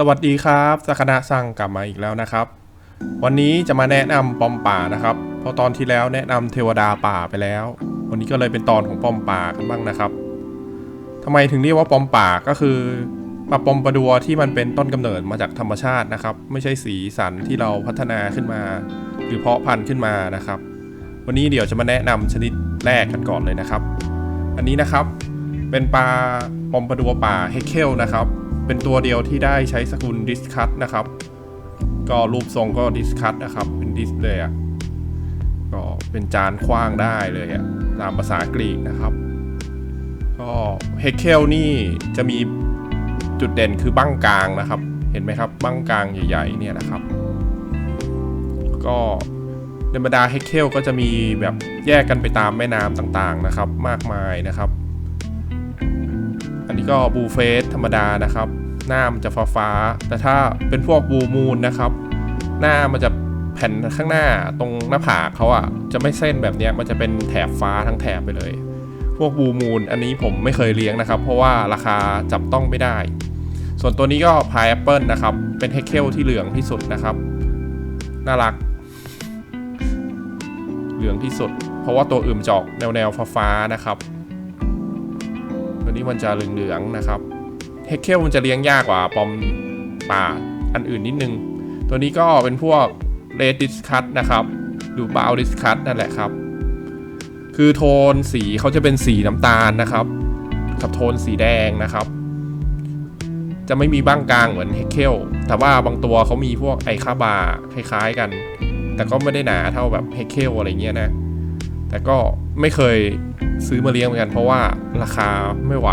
สวัสดีครับสักนะสั่งกลับมาอีกแล้วนะครับวันนี้จะมาแนะนำปอมป่านะครับเพราะตอนที่แล้วแนะนำเทวดาป่าไปแล้ววันนี้ก็เลยเป็นตอนของปอมป่ากันบ้างนะครับทำไมถึงเรียกว่าปอมป่าก็คือปลาปอมปลาดัวที่มันเป็นต้นกำเนิดมาจากธรรมชาตินะครับไม่ใช่สีสันที่เราพัฒนาขึ้นมาหรือเพาะพันธุ์ขึ้นมานะครับวันนี้เดี๋ยวจะมาแนะนำชนิดแรกกันก่อนเลยนะครับอันนี้นะครับเป็นปลาปอมปลาดัวป่าเฮกเคลนะครับเป็นตัวเดียวที่ได้ใช้สกุลดิสคัตนะครับก็รูปทรงก็ดิสคัตนะครับเป็นดิสเลยอ่ะก็เป็นจานขว้างได้เลยอ่ะตามภาษากรีกนะครับก็เฮกเคลนี่จะมีจุดเด่นคือบั้งกลางนะครับเห็นไหมครับบั้งกลางใหญ่ๆเนี่ยนะครับก็ในบรรดาเฮกเคลก็จะมีแบบแยกกันไปตามแม่น้ำต่างๆนะครับมากมายนะครับอันนี้ก็บูเฟสธรรมดานะครับหน้ามันจะฟ้าๆแต่ถ้าเป็นพวกบูมูนนะครับหน้ามันจะแผ่นข้างหน้าตรงหน้าผากเขาอ่ะจะไม่เส้นแบบนี้มันจะเป็นแถบฟ้าทั้งแถบไปเลยพวกบูมูนอันนี้ผมไม่เคยเลี้ยงนะครับเพราะว่าราคาจับต้องไม่ได้ส่วนตัวนี้ก็พายแอปเปิลนะครับเป็นเฮกเคลที่เหลืองที่สุดนะครับน่ารักเหลืองที่สุดเพราะว่าตัวอื่นจะออกแนวฟ้าๆนะครับตัวนี้มันจะเหลืองๆนะครับเฮกเคลมันจะเลี้ยงยากกว่าปอมป่าอันอื่นนิดนึงตัวนี้ก็เป็นพวกเรดดิสคัตนะครับหรือบราวน์ดิสคัตนั่นแหละครับคือโทนสีเขาจะเป็นสีน้ำตาลนะครับกับโทนสีแดงนะครับจะไม่มีบ้างกลางเหมือนเฮกเคลแต่ว่าบางตัวเขามีพวกไอคาบาคล้ายๆกันแต่ก็ไม่ได้หนาเท่าแบบเฮกเคลอะไรเงี้ยนะแต่ก็ไม่เคยซื้อมาเลี้ยงเหมือนกันเพราะว่าราคาไม่ไหว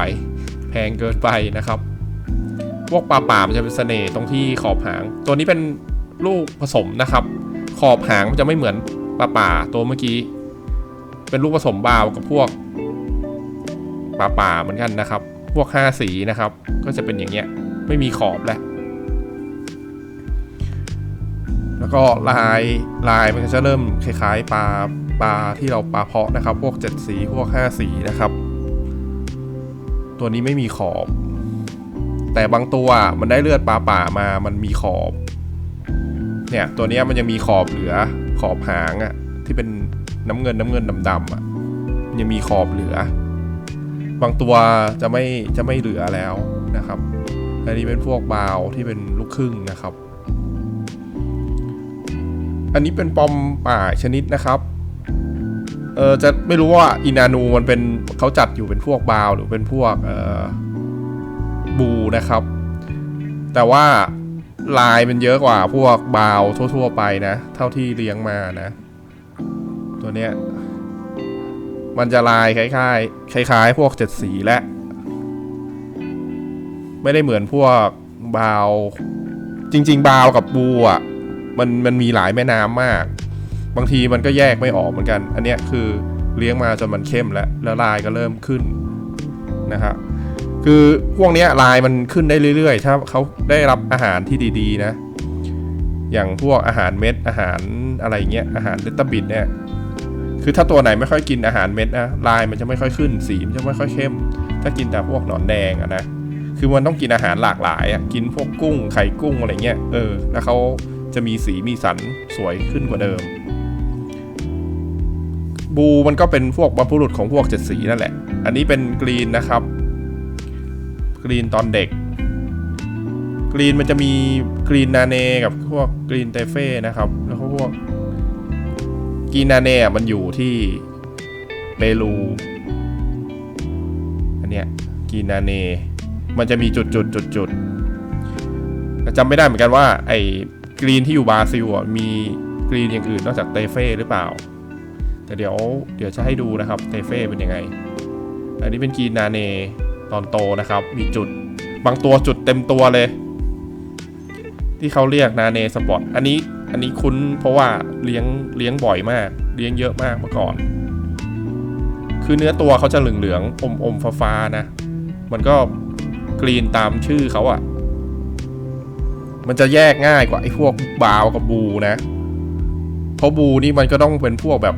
แพงเกินไปนะครับพวกปลาป่ามันจะเป็นเสน่ห์ตรงที่ขอบหางตัวนี้เป็นลูกผสมนะครับขอบหางมันจะไม่เหมือนปลาป่าตัวเมื่อกี้เป็นลูกผสมบาวกับพวกปลาป่าเหมือนกันนะครับพวก5สีนะครับก็จะเป็นอย่างเงี้ยไม่มีขอบแล้วก็ลายมันก็จะเริ่มคล้ายๆปลาที่เราปลาเพาะนะครับพวก7สีพวก5สีนะครับตัวนี้ไม่มีขอบแต่บางตัวมันได้เลือดปลาป่ามามันมีขอบเนี่ยตัวนี้มันยังมีขอบเหลือขอบหางอ่ะที่เป็นน้ำเงินดำๆอ่ะยังมีขอบเหลือบางตัวจะไม่เหลือแล้วนะครับอันนี้เป็นพวกบาวที่เป็นลูกครึ่งนะครับอันนี้เป็นปอมป่าชนิดนะครับจะไม่รู้ว่าอินานูมันเป็นเขาจัดอยู่เป็นพวกบาวหรือเป็นพวกบูนะครับแต่ว่าลายมันเยอะกว่าพวกบาวทั่วๆไปนะเท่าที่เลี้ยงมานะตัวเนี้ยมันจะลายคล้ายพวก7สีและไม่ได้เหมือนพวกบาวจริงๆบาวกับบูอ่ะมันมีหลายแม่น้ำมากบางทีมันก็แยกไม่ออกเหมือนกันอันเนี้ยคือเลี้ยงมาจนมันเข้มแล้วลายก็เริ่มขึ้นนะครับคือพวกนี้ลายมันขึ้นได้เรื่อยๆถ้าเขาได้รับอาหารที่ดีๆนะอย่างพวกอาหารเม็ดอาหารอะไรเงี้ยอาหารเดตบิดเนี่ยคือถ้าตัวไหนไม่ค่อยกินอาหารเม็ดนะลายมันจะไม่ค่อยขึ้นสีมันจะไม่ค่อยเข้มถ้ากินแต่พวกหนอนแดงอะนะคือมันต้องกินอาหารหลากหลายอะกินพวกกุ้งไข่กุ้งอะไรเงี้ยแล้วเขาจะมีสีมีสันสวยขึ้นกว่าเดิมบูมันก็เป็นพวกบรรพบุรุษของพวก7สีนั่นแหละอันนี้เป็นกรีนนะครับกรีนตอนเด็กกรีนมันจะมีกรีนนาเนกับพวกกรีนเตเฟ่นะครับแล้วพวกกรีนนาเนมันอยู่ที่เปรูอันเนี้ยกรีนนาเนมันจะมีจุดจำไม่ได้เหมือนกันว่าไอ้กรีนที่อยู่บราซิลมีกรีนอย่างอื่นนอกจากเตเฟ่หรือเปล่าแต่เดี๋ยวจะให้ดูนะครับเตเฟ่เป็นยังไงอันนี้เป็นกรีนนาเนตอนโตนะครับมีจุดบางตัวจุดเต็มตัวเลยที่เขาเรียกนาเนสปอตอันนี้คุ้นเพราะว่าเลี้ยงบ่อยมากเลี้ยงเยอะมากเมื่อก่อนคือเนื้อตัวเขาจะเหลืองอมฟ้านะมันก็กรีนตามชื่อเขาอ่ะมันจะแยกง่ายกว่าไอ้พวกบาวกับบูนะเพราะบูนี่มันก็ต้องเป็นพวกแบบ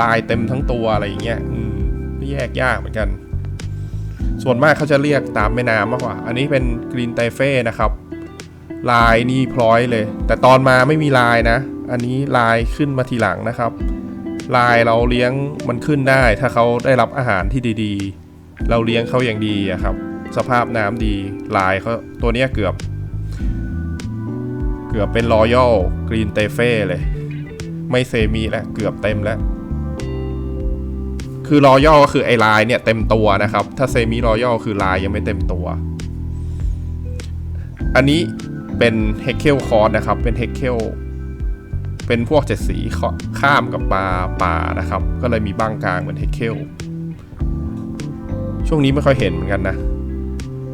ลายเต็มทั้งตัวอะไรอย่างเงี้ยแยกยากเหมือนกันส่วนมากเขาจะเรียกตามแม่น้ำมากกว่าอันนี้เป็นกรีนไตเฟ่นะครับ ลายนี่พร้อยเลยแต่ตอนมาไม่มีลายนะอันนี้ลายขึ้นมาทีหลังนะครับลายเราเลี้ยงมันขึ้นได้ถ้าเขาได้รับอาหารที่ดีๆเราเลี้ยงเขาอย่างดีอะครับสภาพน้ำดีลายเขาตัวนี้เกือบเป็นรอยัลกรีนเตเฟ่เลยไม่เซมิแล้วเกือบเต็มแล้วคือรอยัลก็คือไอ้ลายเนี่ยเต็มตัวนะครับถ้าเซมิรอยัลคือลายยังไม่เต็มตัวอันนี้เป็นเฮกเคลคอร์สนะครับเป็นเฮกเคลเป็นพวก7 สีข้ามกับป่านะครับก็เลยมีบ้างกลางเหมือนเฮกเคลช่วงนี้ไม่ค่อยเห็นเหมือนกันนะ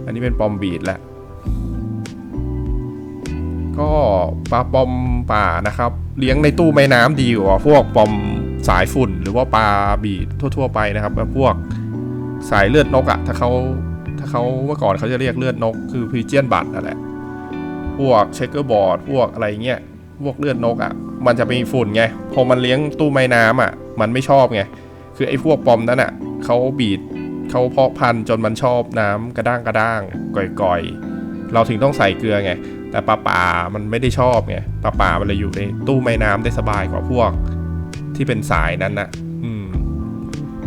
อันนี้เป็นปอมบีดแหละก็ปลาปอมป่านะครับเลี้ยงในตู้ไม้น้ำดีกว่าพวกปอมสายฝุ่นหรือว่าปลาบีดทั่วๆไปนะครับแบบพวกสายเลือดนกอะถ้าเขาเมื่อก่อนเขาจะเรียกเลือดนกคือพีเจียนบัตนั่นแหละพวกเชคเกอร์บอร์ดพวกอะไรเงี้ยพวกเลือดนกอะมันจะมีฝุ่นไงพอมันเลี้ยงตู้ไม้น้ำอะมันไม่ชอบไงคือไอ้พวกปอมนั้นอะเขาบีดเขาเพาะพันธุ์จนมันชอบน้ำกระด้างก่อยๆเราถึงต้องใส่เกลือไงแต่ป่ามันไม่ได้ชอบไงป่ามันเลยอยู่ในตู้ไม้น้ำได้สบายกว่าพวกที่เป็นสายนั้นนะ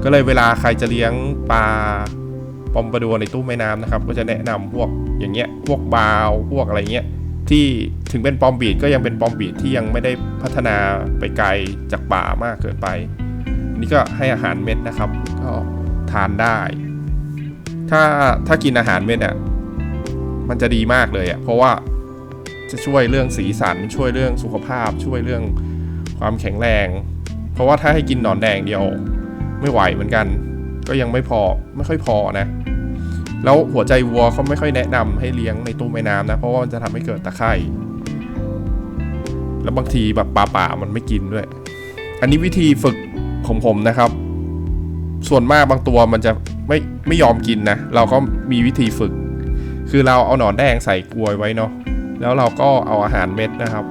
ก็เลยเวลาใครจะเลี้ยงปลาปอมปลาดัวในตู้ไม้น้ำนะครับก็จะแนะนำพวกอย่างเงี้ยพวกบาวพวกอะไรเงี้ยที่ถึงเป็นปอมบีดก็ยังเป็นปอมบีดที่ยังไม่ได้พัฒนาไปไกลจากป่ามากเกินไปนี่ก็ให้อาหารเม็ดนะครับก็ทานได้ถ้ากินอาหารเม็ดอ่ะมันจะดีมากเลยอ่ะเพราะว่าจะช่วยเรื่องสีสันช่วยเรื่องสุขภาพช่วยเรื่องความแข็งแรงเพราะว่าถ้าให้กินหนอนแดงเดียวไม่ไหวเหมือนกันก็ยังไม่ค่อยพอนะแล้วหัวใจวัวเขาไม่ค่อยแนะนำให้เลี้ยงในตู้ไม้น้ำนะเพราะว่ามันจะทำให้เกิดตะไคร่แล้วบางทีแบบป่ามันไม่กินด้วยอันนี้วิธีฝึกของผมนะครับส่วนมากบางตัวมันจะไม่ยอมกินนะเราก็มีวิธีฝึกคือเราเอาหนอนแดงใส่กลวยไว้เนาะแล้วเราก็เอาอาหารเม็ดนะครับ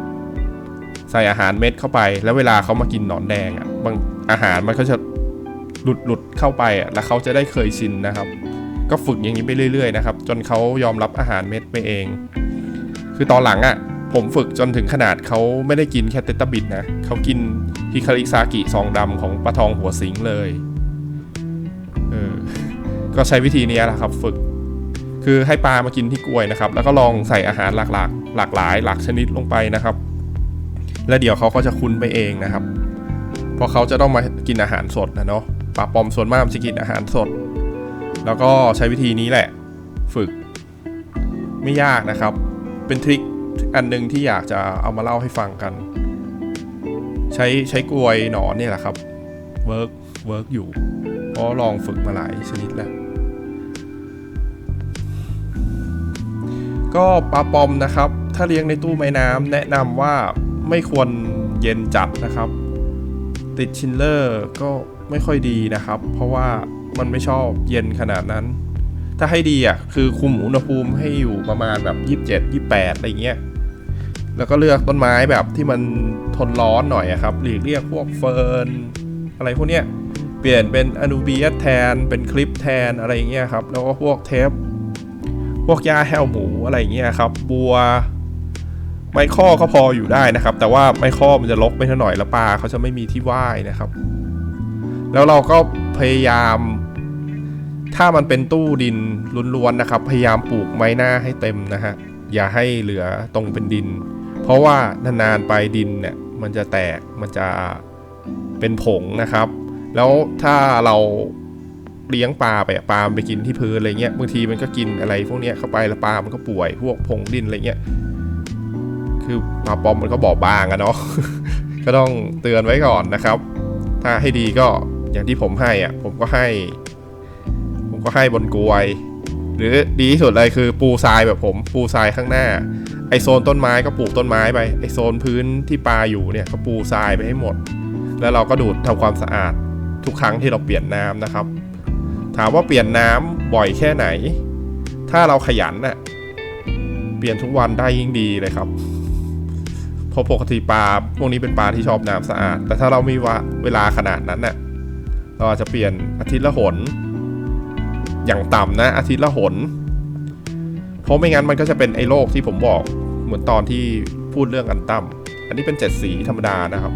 ใส่อาหารเม็ดเข้าไปแล้วเวลาเขามากินหนอนแดงอ่ะบางอาหารมันก็จะหลุดเข้าไปอ่ะแล้วเขาจะได้เคยชินนะครับก็ฝึกอย่างนี้ไปเรื่อยๆนะครับจนเขายอมรับอาหารเม็ดไปเองคือตอนหลังอ่ะผมฝึกจนถึงขนาดเขาไม่ได้กินแค่เตตาบิดนะเขากินฮิคาริซากิซองดำของปลาทองหัวสิงเลยก็ใช้วิธีนี้แหละครับฝึกคือให้ปลามากินที่กล้วยนะครับแล้วก็ลองใส่อาหารหลากหลายหลากชนิดลงไปนะครับแล้วเดี๋ยวเขาก็จะคุ้นไปเองนะครับเพราะเขาจะต้องมากินอาหารสดนะเนาะปลาปอมส่วนมากจะกินอาหารสดแล้วก็ใช้วิธีนี้แหละฝึกไม่ยากนะครับเป็นทริคอันนึงที่อยากจะเอามาเล่าให้ฟังกันใช้กลวยหนอนนี่แหละครับเวิร์กอยู่เพราะลองฝึกมาหลายชนิดแล้วก็ปลาปอมนะครับถ้าเลี้ยงในตู้ไม้น้ำแนะนำว่าไม่ควรเย็นจัดนะครับติดชิลเลอร์ก็ไม่ค่อยดีนะครับเพราะว่ามันไม่ชอบเย็นขนาดนั้นถ้าให้ดีอ่ะคือคุมอุณหภูมิให้อยู่ประมาณแบบ27-28อะไรเงี้ยแล้วก็เลือกต้นไม้แบบที่มันทนร้อนหน่อยครับหลีกเลี่ยงพวกเฟิร์นอะไรพวกเนี้ยเปลี่ยนเป็นอนูเบียสแทนเป็นคลิปแทนอะไรเงี้ยครับแล้วก็พวกเทปพวกหญ้าแห้วหมูอะไรเงี้ยครับบัวไม้ข้อก็พออยู่ได้นะครับแต่ว่าไม้ข้อมันจะรกไปหน่อยแล้วปลาเขาจะไม่มีที่ว่ายนะครับแล้วเราก็พยายามถ้ามันเป็นตู้ดินล้วนๆนะครับพยายามปลูกไม้หน้าให้เต็มนะฮะอย่าให้เหลือตรงเป็นดินเพราะว่านานๆไปดินเนี่ยมันจะแตกมันจะเป็นผงนะครับแล้วถ้าเราเลี้ยงปลาไปกินที่พื้นอะไรเงี้ยบางทีมันก็กินอะไรพวกเนี้ยเข้าไปแล้วปลามันก็ป่วยพวกผงดินอะไรเงี้ยคือปลาปอมมันก็บอบบางอะเนาะ ก็ต้องเตือนไว้ก่อนนะครับถ้าให้ดีก็อย่างที่ผมให้อ่ะผมก็ให้บนกลวยหรือดีที่สุดเลยคือปูทรายแบบผมปูทรายข้างหน้าไอโซนต้นไม้ก็ปลูกต้นไม้ไปไอโซนพื้นที่ปลาอยู่เนี่ยก็ปูทรายไปให้หมดแล้วเราก็ดูดทำความสะอาดทุกครั้งที่เราเปลี่ยนน้ำนะครับถามว่าเปลี่ยนน้ำบ่อยแค่ไหนถ้าเราขยันน่ะเปลี่ยนทุกวันได้ยิ่งดีเลยครับเพราะปกติปลาพวกนี้เป็นปลาที่ชอบน้ำสะอาดแต่ถ้าเรามีเวลาขนาดนั้นน่ะเราอาจจะเปลี่ยนอาทิตย์ละหนอย่างต่ำนะอาทิตย์ละหนเพราะไม่งั้นมันก็จะเป็นไอ้โรคที่ผมบอก เหมือนตอนที่พูดเรื่องอันตั้มอันนี้เป็น7 สีธรรมดานะครับ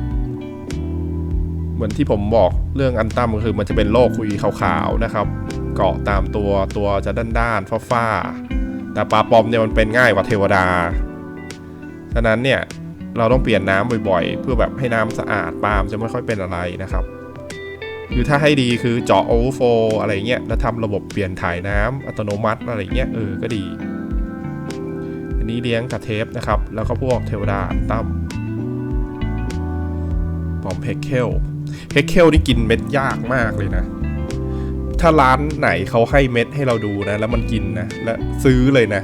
เหมือนที่ผมบอกเรื่องอันตั้มก็คือมันจะเป็นโลกคุยขาวๆนะครับเกาะตามตัวจะด้านๆฟ้าๆแต่ปลาปอมเนี่ยมันเป็นง่ายกว่าเทวดาฉะนั้นเนี่ยเราต้องเปลี่ยนน้ำบ่อยๆเพื่อแบบให้น้ำสะอาดปลาจะไม่ค่อยเป็นอะไรนะครับคือถ้าให้ดีคือเจาะโอเวอร์โฟลอะไรเงี้ยแล้วทำระบบเปลี่ยนถ่ายน้ำอัตโนมัติอะไรเงี้ยก็ดีอันนี้เลี้ยงกับเทปนะครับแล้วก็พวกเทวดาอันตั้มปอมเพกเคลนี่กินเม็ดยากมากเลยนะถ้าร้านไหนเขาให้เม็ดให้เราดูนะแล้วมันกินนะและซื้อเลยนะ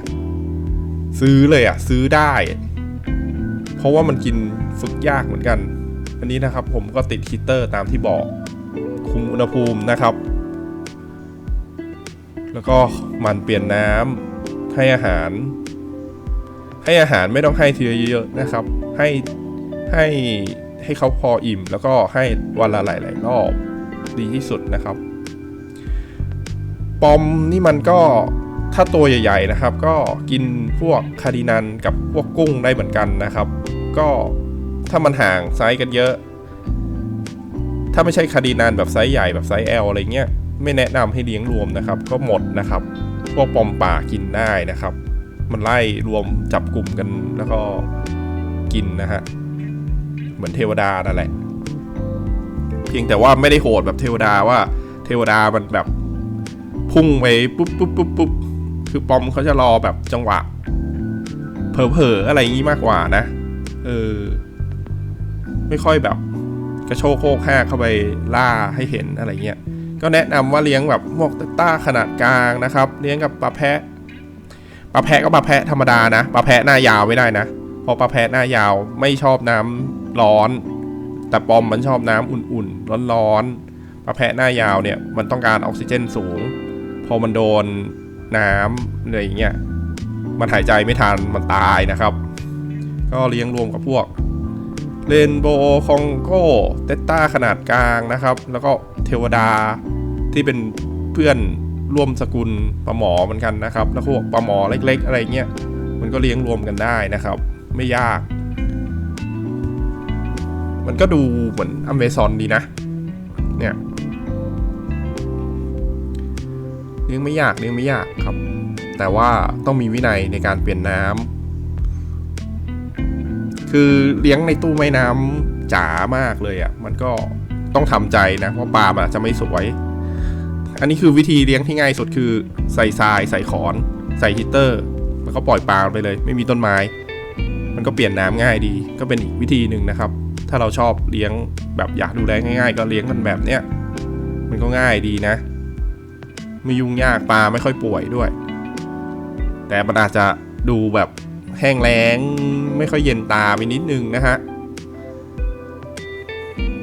ซื้อเลยอ่ะซื้อได้เพราะว่ามันกินฝึกยากเหมือนกันอันนี้นะครับผมก็ติดฮีตเตอร์ตามที่บอกคุมอุณหภูมินะครับแล้วก็มันเปลี่ยนน้ำให้อาหารไม่ต้องให้ทีเยอะๆนะครับให้เขาพออิ่มแล้วก็ให้วันละหลายๆรอบดีที่สุดนะครับปอมนี่มันก็ถ้าตัวใหญ่ๆนะครับก็กินพวกคาร์ดินันกับพวกกุ้งได้เหมือนกันนะครับก็ถ้ามันห่างไซส์กันเยอะถ้าไม่ใช่คาร์ดินันแบบไซส์ใหญ่แบบไซส์ L อะไรเงี้ยไม่แนะนำให้เลี้ยงรวมนะครับก็หมดนะครับพวกปอมป่ากินได้นะครับมันไล่รวมจับกลุ่มกันแล้วก็กินนะฮะเหมือนเทวดานั่นแหละเพียงแต่ว่าไม่ได้โหดแบบเทวดาว่าเทวดามันแบบพุ่งไปปุ๊บคือปอมเขาจะรอแบบจังหวะเผลอๆอะไรอย่างงี้มากกว่านะไม่ค่อยแบบกระโชกโคกแหกเข้าไปล่าให้เห็นอะไรเงี้ยก็แนะนำว่าเลี้ยงแบบพวกต้าขนาดกลางนะครับเลี้ยงกับปลาแพะก็ปลาแพะธรรมดานะปลาแพะหน้ายาวไม่ได้นะเพราะปลาแพะหน้ายาวไม่ชอบน้ำร้อนแต่ปอมมันชอบน้ำอุ่นๆร้อนๆปลาแพะหน้ายาวเนี่ยมันต้องการออกซิเจนสูงพอมันโดนน้ำอะไรอย่างเงี้ยมันหายใจไม่ทันมันตายนะครับก็เลี้ยงรวมกับพวกเรนโบว์คองโก้เตต้าขนาดกลางนะครับแล้วก็เทวดาที่เป็นเพื่อนร่วมสกุลปลาหมอเหมือนกันนะครับแล้วพวกปลาหมอเล็กๆอะไรเงี้ยมันก็เลี้ยงรวมกันได้นะครับไม่ยากมันก็ดูเหมือนอเมซอนดีนะเนี่ยเลี้ยงไม่ยากครับแต่ว่าต้องมีวินัยในการเปลี่ยนน้ำคือเลี้ยงในตู้ไม้น้ำจ๋ามากเลยอ่ะมันก็ต้องทำใจนะเพราะปลามันจะไม่สวยอันนี้คือวิธีเลี้ยงที่ง่ายสุดคือใส่ทรายใส่ขอนใส่ฮีตเตอร์แล้วก็ปล่อยปลาไปเลยไม่มีต้นไม้มันก็เปลี่ยนน้ำง่ายดีก็เป็นอีกวิธีหนึ่งนะครับถ้าเราชอบเลี้ยงแบบอยากดูแลง่ายๆก็เลี้ยงกันแบบเนี้ยมันก็ง่ายดีนะไม่ยุ่งยากปลาไม่ค่อยป่วยด้วยแต่มันอาจจะดูแบบแห้งแล้งไม่ค่อยเย็นตาไปนิดนึงนะฮะ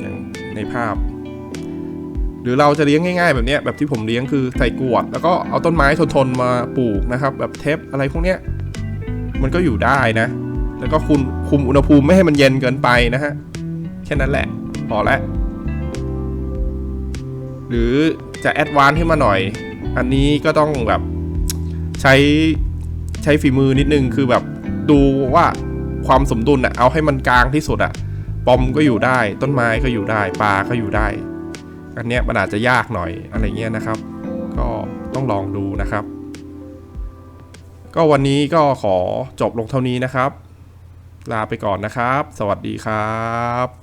อย่างในภาพหรือเราจะเลี้ยงง่ายๆแบบนี้แบบที่ผมเลี้ยงคือใส่กรวดแล้วก็เอาต้นไม้ทนๆมาปลูกนะครับแบบเทปอะไรพวกเนี้ยมันก็อยู่ได้นะแล้วก็คุมอุณหภูมิไม่ให้มันเย็นเกินไปนะฮะแค่นั้นแหละพอแล้วหรือจะแอดวานซ์ขึ้นมาหน่อยอันนี้ก็ต้องแบบใช้ฝีมือนิดนึงคือแบบดูว่าความสมดุลเอาให้มันกลางที่สุดปอมก็อยู่ได้ต้นไม้ก็อยู่ได้ปลาก็อยู่ได้อันเนี้ยมันอาจจะยากหน่อยอะไรเงี้ยนะครับก็ต้องลองดูนะครับก็วันนี้ก็ขอจบลงเท่านี้นะครับลาไปก่อนนะครับสวัสดีครับ